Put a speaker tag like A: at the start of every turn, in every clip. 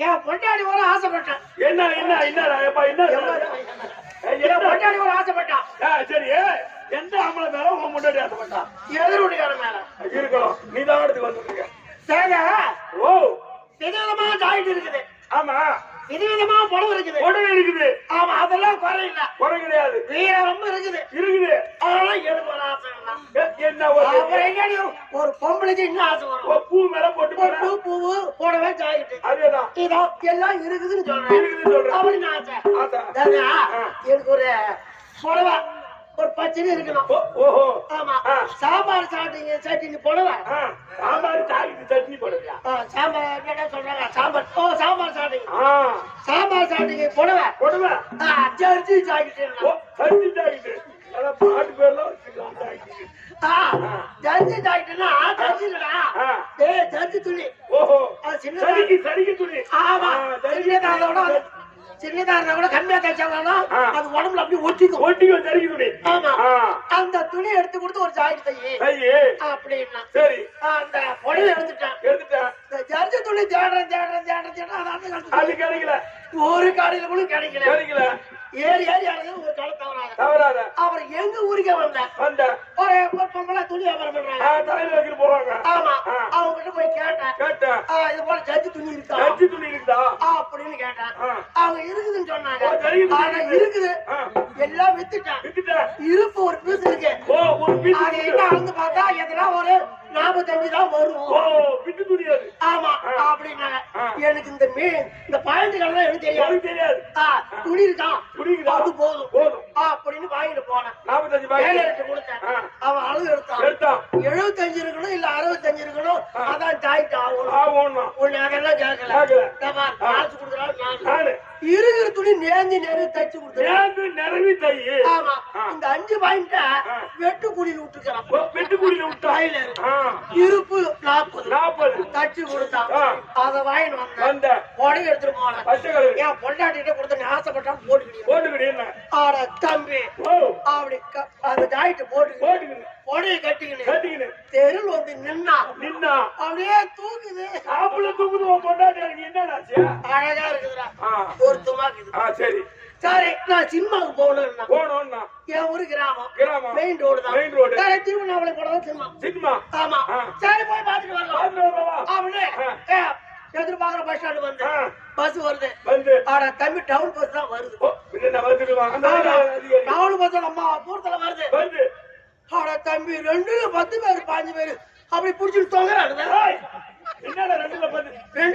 A: என் பொண்டாடி வர ஆசைப்பட்டான்.
B: என்ன என்ன என்னடா எப்பா என்ன
A: என் பொண்டாடி வர ஆசைப்பட்டான்.
B: சரி எந்த ஆம்பளை மேல உங்க முன்னாடி ஆசைப்பட்டான்?
A: எதிர்வுடையார மேல
B: இருக்கணும். நீ தான் இடத்துக்கு வந்துருக்க.
A: சேக
B: ஓ
A: விதவிதமா ஜாயிண்ட் இருக்குது.
B: ஆமா
A: விதவிதமா புடவை இருக்குது.
B: புடவை இருக்குது.
A: ஆமா அதெல்லாம் குறை இல்ல.
B: குறை கிடையாது.
A: வீரமும் இருக்குது.
B: இருக்குது.
A: அதெல்லாம் எனக்கு ஒரு ஆசை
B: என்ன
A: ஒரு பொம்பளைக்கு இன்னும் ஆசை வரும்.
B: பூ மேல போட்டு
A: பூவு போடவே ஜாயிட்டு
B: அதேதான்
A: இதோ எல்லாம் இருக்குதுன்னு சொல்றேன். அப்படின்னு ஆசை. எனக்கு ஒரு புடவை ஒரு பச்சனை இருக்கணும்.
B: ஓஹோ
A: ஆமா சாம்பார் சாப்பிட்டீங்க சட்னி புடவை.
B: சாம்பார் சாப்பிட்டு சட்னி போடுவியா?
A: சாம்பார் என்ன சொல்றாங்க? சாம்பார் சாம்பார் சாப்பிட்டீங்க. சாம்பார் சாப்பிட்டீங்க புடவை
B: புடவை
A: ஜர்ஜி சாக்கிட்டு
B: சட்னி சாக்கிட்டு பாட்டு பேர்லாம் வச்சுக்கலாம்.
A: ஜர்ஜி சாக்கிட்டுனா ஜர்ஜி இல்லடா. ஜர்ஜி துணி.
B: ஓஹோ
A: சின்ன
B: சரிக்கு துணி.
A: ஆமா சின்னதா இருந்தா கூட கம்மியா தைச்சாங்கன்னா அது உடம்புல அப்படியே ஒட்டிக்கும். சரிக்கு துணி. ஆமா அந்த துணி எடுத்து கொடுத்து ஒரு ஜாக்கெட் தையி அப்படின்னா சரி. அந்த புடவை எடுத்துட்டேன். ஜர்ஜி துணி தேடுறேன் அது கிடைக்கல. ஒரு கடையில கூட கிடைக்கல. ஏறி ஒரு கடை தவறாத. அப்புறம் எங்க ஊருக்கே வந்த ஒரு பொம்பளை துணி வியாபாரம் பண்றாங்க. தலையில வைக்கிட்டு போறாங்க. ஆமா அவங்க கிட்ட போய் கேட்டேன் இது போல ஜர்ஜி துணி இருக்கா அப்படின்னு கேட்டேன். அவங்க இருக்குதுன்னு சொன்னாங்க. இருக்குது எல்லாம் வித்துட்டேன். இருப்பு ஒரு பீஸ் இருக்கு. அது என்ன அளந்து பார்த்தா எதுனா ஒரு 45 தான் வரும். ஆமா அப்படின்னாங்க. எனக்கு இந்த பாயிண்ட்கள் எனக்கு தெரியாது. துணி இருக்கான் அது போதும் அப்படின்னு வாங்கிட்டு போனேன். 45 கொடுத்தேன். அவன் அளவு எடுத்தான். 75 இருக்கணும் இல்ல 65 இருக்கணும். அதான் ஜாயிண்ட் ஆகும். அதெல்லாம் கேட்கல. காசு கொடுக்குறாரு. இருக்கிற துணி நேர்ந்து தைச்சு கொடுத்து. ஆமா இந்த 5 பாயிண்ட் வெட்டு குடியில் விட்டுருக்கான். இருப்பு 40 தச்சு கொடுத்தான். அதை வாங்கிட்டு வந்த உடனே எடுத்துட்டு போனேன். என் பொண்டாட்டிட்ட கொடுத்த ஆசைப்பட்டான் போட்டுக்கிட்டு. ஆட தம்பி அப்படி அந்த ஜாயிட்டு போட்டு உடைய கட்டிக்கின்னு தெருள் வந்து நின்னா அப்படியே தூக்குது. அழகா இருக்குதுடா. ஒரு துமாக்குது. சரி நான் சினிமாவுக்கு போகணும்னா என் ஊரு கிராமம் மெயின் ரோடு தான். திருவண்ணாமலை போனதான் சினிமா. ஆமா சரி போய் பாத்துட்டு வரலாம் அப்படின்னு எதிர்பார்க்கிற பஸ் ஸ்டாண்டு வந்து பஸ் வருது. ஆனா தம்பி டவுன் பஸ் தான் வருது. டவுன் பஸ் நம்ம தூரத்துல வருது. ஆனா தம்பி 2 10 பேர் 5 பேர் அப்படி புடிச்சுட்டு தொங்குறாங்க.
B: என்னடா 2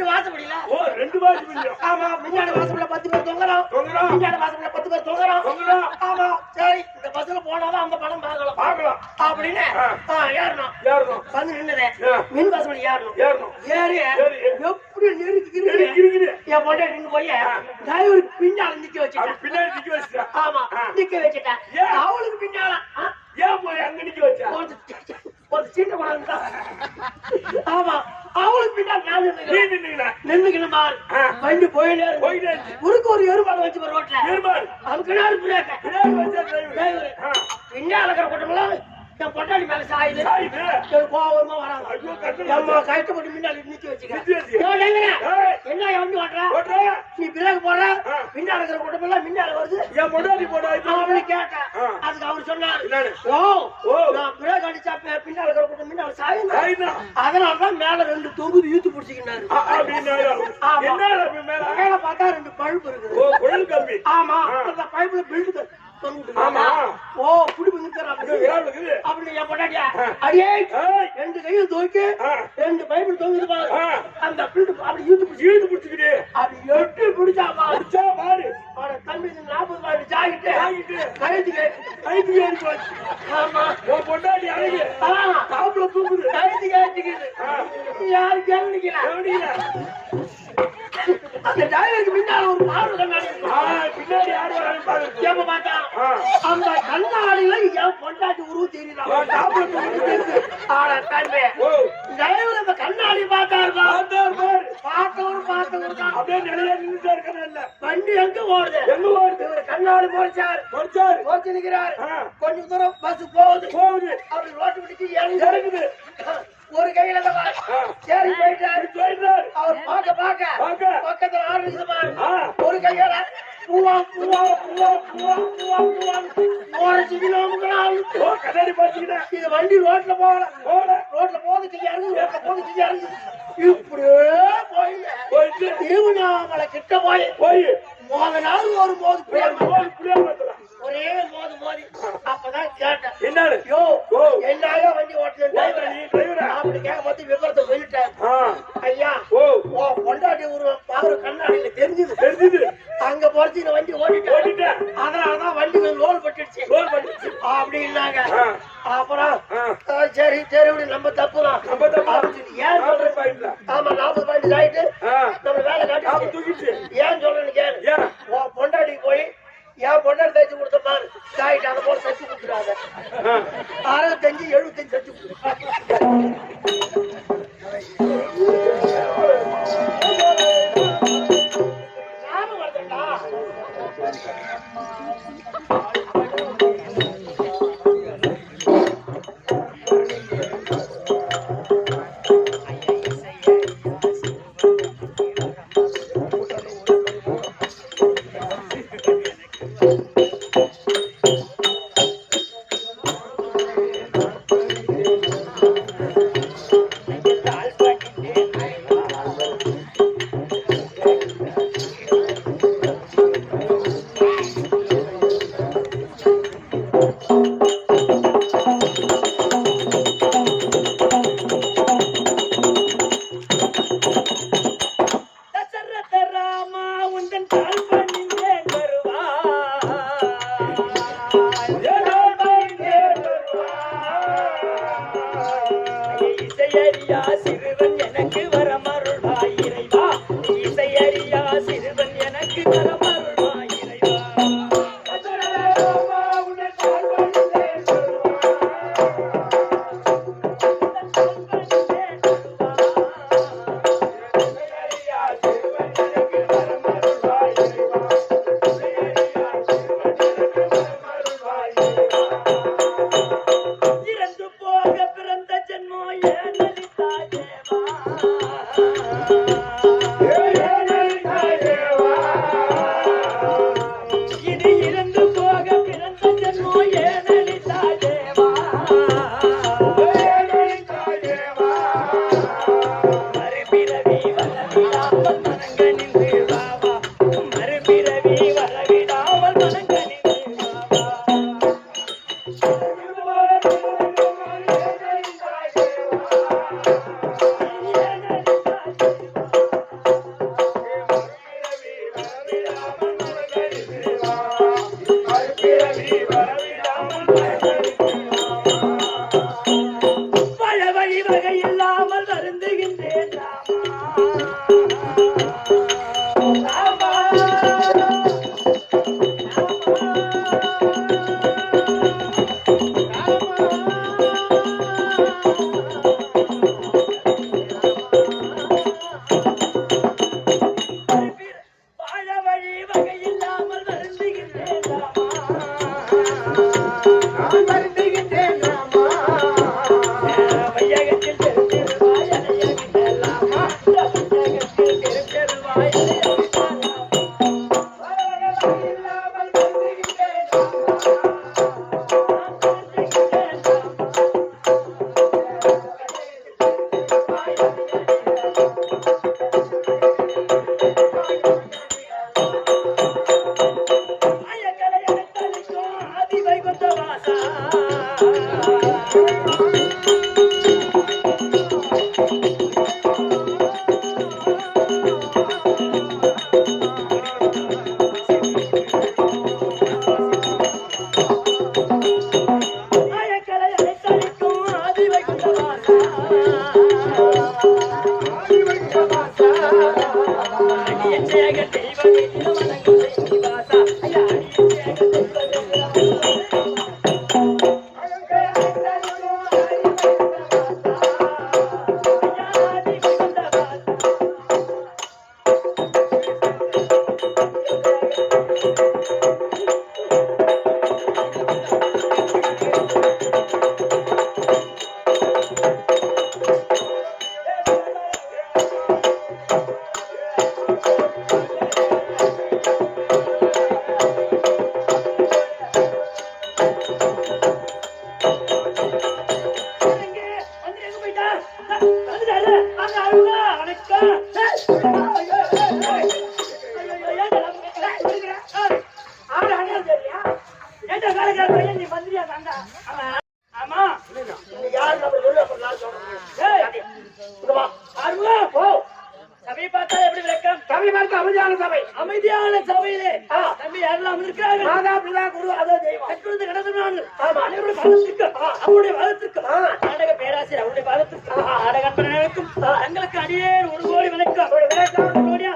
A: வாசப்படியில
B: 2 வாசப்படி.
A: ஆமா முன்னாடி வாசப்படியில 10 பேர் தொங்குறான். முன்னாடி வாசப்படியில 10 பேர் தொங்குறான். ஆமா சரி இந்த பஸ்ல போனாதான் அந்த படம் பார்க்கலாம் அப்படின்னு ஏறணும். வந்து நின்னதே மின் வாசப்படி ஏறணும். ஏறி எப்படி நெருக்கி என் பொண்டாட்டி நின்று போய் டிரைவருக்கு பின்னால நிக்க வச்சுட்டேன். ஆமா நிக்க வச்சுட்டேன். அவளுக்கு பின்னால
B: ஏன் போய் அங்க நிக்க வச்சா?
A: ஒரு சீட்டை கொண்டாந்து. ஆமா அவளுக்கு பின்னாடி நின்னுக்கணும். வண்டி போயிட்டே ஊருக்கு ஒரு எருமாடு வச்சு ரோட்ல அதுக்கு பின்னால இருக்கிற கூட்டம்லாம் என் பொண்டாடி மேல சாயுது. கோவமா வராங்க. கஷ்டப்பட்டு முன்னாடி நிக்க வச்சுக்க. என்ன வண்டி ஓட்டுற நீ பிரேக் போடுற பின்னாடி இருக்கிற கூட்டம் எல்லாம் முன்னால வருது. என் பொண்டாடி போட கேட்டேன். அதுக்கு அவர் சொன்னாரு நான் பிரேக் அடிச்சா பின்னால இருக்கிற கூட்டம் முன்னால சாயுது. அதனாலதான் மேல 2 தொகுதி ஈத்து பிடிச்சிக்கினாரு. மேல பார்த்தா 2 பழுப்பு இருக்குது. ஆமா அந்த பழுப்புல பில்டு அடியே 2 கையும் தூக்கி 2 பைபிள் தொங்குது பாரு. அந்த அப்படி இழுத்து பிடிச்சுக்கிட்டு அப்படி எட்டு பிடிச்சா பாரு. தம்பி 40 ரூபாய் ஜாக்கிட்டு கைத்து ஏறி போச்சு. ஆமா பொண்டாட்டி அழகு காப்புல தூக்குது. கைத்து ஏற்றிக்குது. யாரு கவனிக்கல. அந்த டிரைவருக்கு பின்னால ஒரு பார்வை கண்ணாடி பின்னாடி யாரு வரான்னு பார்த்தா அந்த கண்ணாடியில என் பொண்டாட்டி உருவு தெரியுது. டிரைவர் அந்த கண்ணாடி பார்த்தவரு தான் அப்படியே நிலையா நின்றுட்டா இருக்கல. வண்டி எங்க ஓடுது இவர் கண்ணாடி போச்சு நிக்கிறாரு. கொஞ்சம் தூரம் பஸ் போகுது. அப்படி ரோட்டு விட்டு இறங்குது. ஒரு கையில சரி போயிட்டாரு. அவர் பார்க்க பக்கத்துல ஆறு இருக்குது பாரு. ஒரு கையால இது வண்டி ரோட்ல போகல. ரோட்ல போதுட்டு இறங்கு இப்படியே போயிட்டு திருவண்ணாமலை கிட்ட போய் மோதனாலும் ஒரு மோது ஒரே மோதி அப்பதான் கேட்டேன்
B: என்னது
A: யோ என்னாக வண்டி ஓட்டுற அப்படி கேட்க பார்த்து விவரத்தை சொல்லிட்டேன். ஐயா பொண்டாட்டி உருவம் பாக்குற கண்ணாடியில தெரிஞ்சது அங்க போறது வண்டி ஓட்டிட்டேன் அதனாலதான் வண்டி லோல் பட்டுடுச்சு அப்படின்னாங்க. அப்புறம் சரி நம்ம தப்புதான் ஏன் சொல்றேன். ஆமா 40 பாயிண்ட் ஆயிட்டு நம்ம வேலை காட்டி ஏன் சொல்றேன்னு கேளு. பொண்டாட்டிக்கு போய் ஏன் பொண்டாட்டி தைச்சு கொடுத்த மாதிரி காயிட்டு அதை போல தச்சு கொடுத்துருவாங்க. 65 75 தச்சு கொடுத்துருவாங்க.
C: வையகத்தில் தெரிந்திருவாய் அணைய விடலாமா
A: அமைதியான சபை.
C: அமைதியான சபையிலே தம்பி யாரெல்லாம் இருக்கிறார்கள்?
A: மாதா பிதா குரு அதோ தெய்வம்.
C: கட்டுறது கடந்து அனைவருடைய பாதத்திற்கு அவருடைய பாதத்திற்கு நாடக பேராசிரியர் அவருடைய பாதத்திற்கு நாடக அன்பர்களுக்கும் தங்களுக்கு அடியே ஒரு கோடி வணக்கம். கோடியா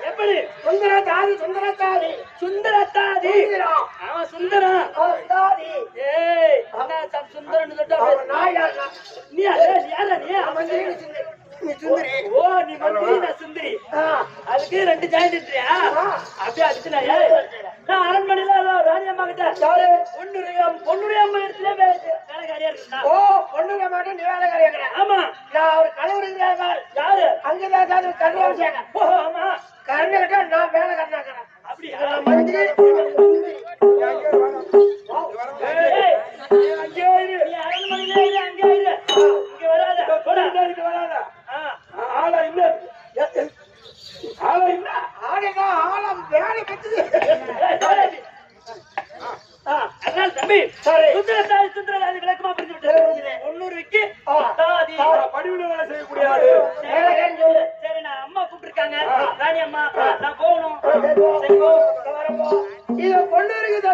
C: எப்படி
A: சுந்தரத்தாதி சுந்தரத்தாதி
C: சுந்தரத்தாதி அவன் சுந்தரம்
A: தாதி.
C: ஏய் சுந்தரன்
A: நாயா
C: நீ யாரா நீ
A: நீ சுந்தரி.
C: ஓ நீ மந்திரி நான் சுந்தரி அதுக்கு ரெண்டு ஜாயின் இருக்கியா அப்படியே அடிச்சுனா நான் அரண்மனையில ராணி அம்மா கிட்ட பொண்ணுடைய அம்மா இடத்துல வேலைக்காரியா இருக்கா.
A: ஓ பொண்ணுங்க மட்டும் நீ வேலைக்காரியா இருக்கிற.
C: ஆமா
A: நான் ஒரு கணவர் இருக்கிறார்.
C: யாரு
A: அங்கதான் கருணாபிஷேக.
C: ஓ ஆமா
A: கருணா நான் வேலை கண்ணாக்கிறேன்.
C: அப்படியா
A: மந்திரி
C: அங்கே இரு நீ அரண்மனையில இரு அங்கே இரு இங்க வராத
B: வராத ஆளா இல்ல ஆளா இல்ல
A: ஆடுனா ஆளம் வேலை பெற்றது.
C: அதனால தம்பி சுந்தரத்தாதி சுந்தரதாதி விளக்கமா புரிஞ்சு விட்டு ஒன்னூறுக்கு தாதி
B: படிவுல வேலை செய்யக்கூடிய ஆளு.
C: சரி நான் அம்மா கூப்பிட்டுருக்காங்க ராணி அம்மா நான் போகணும். சரி போ வரப்போ
A: இது பொண்ணு இருக்குது.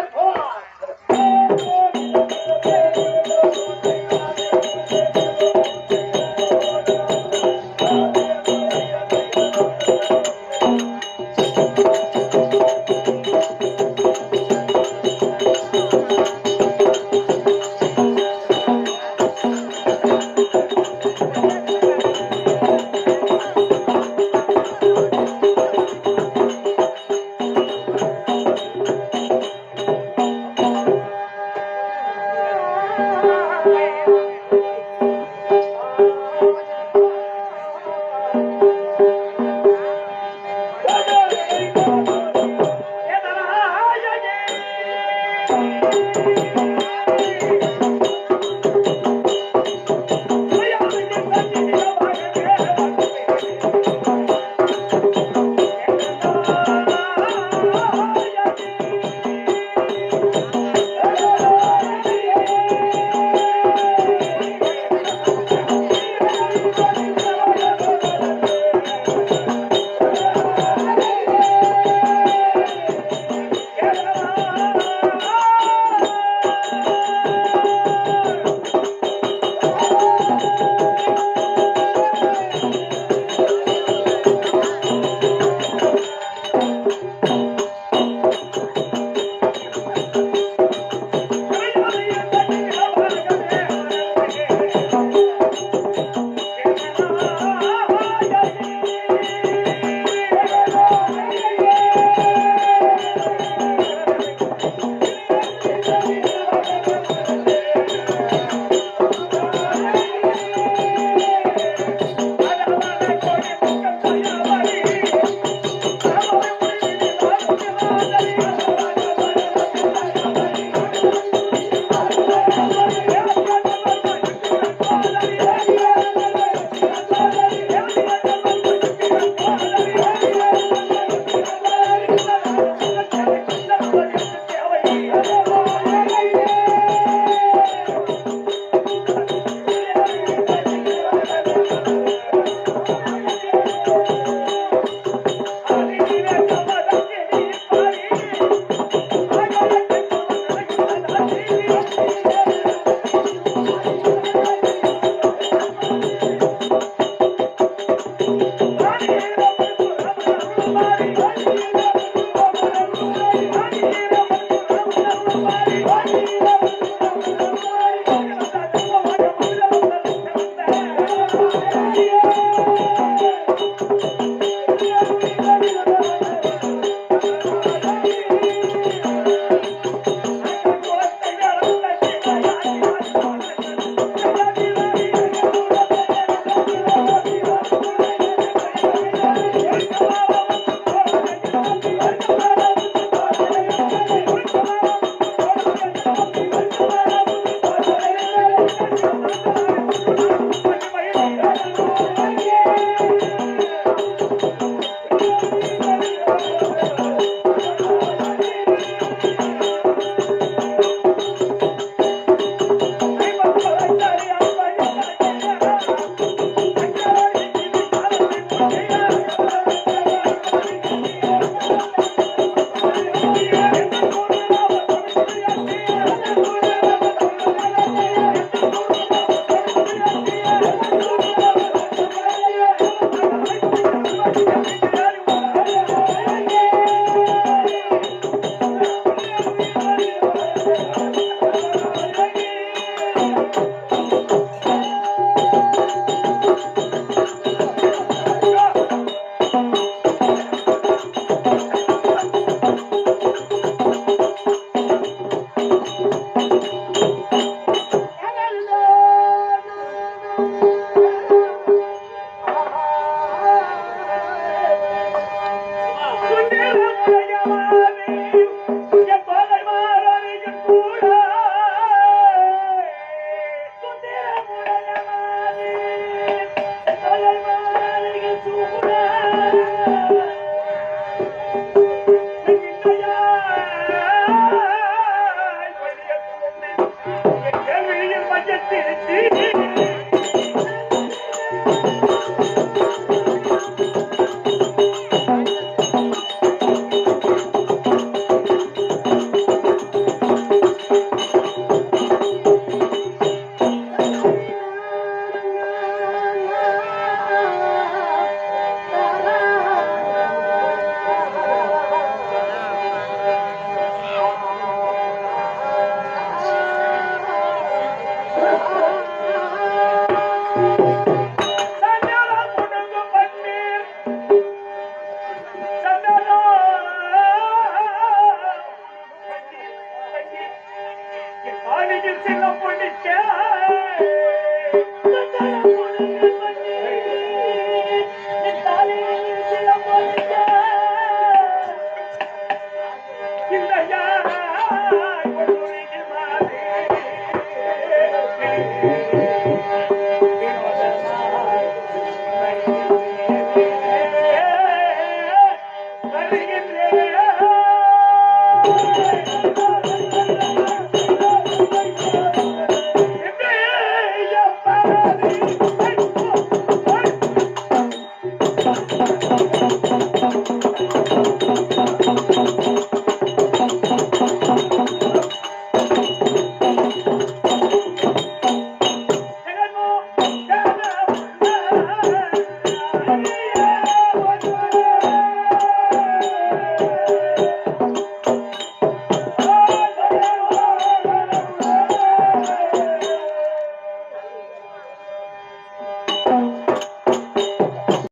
C: வருகின்றேன்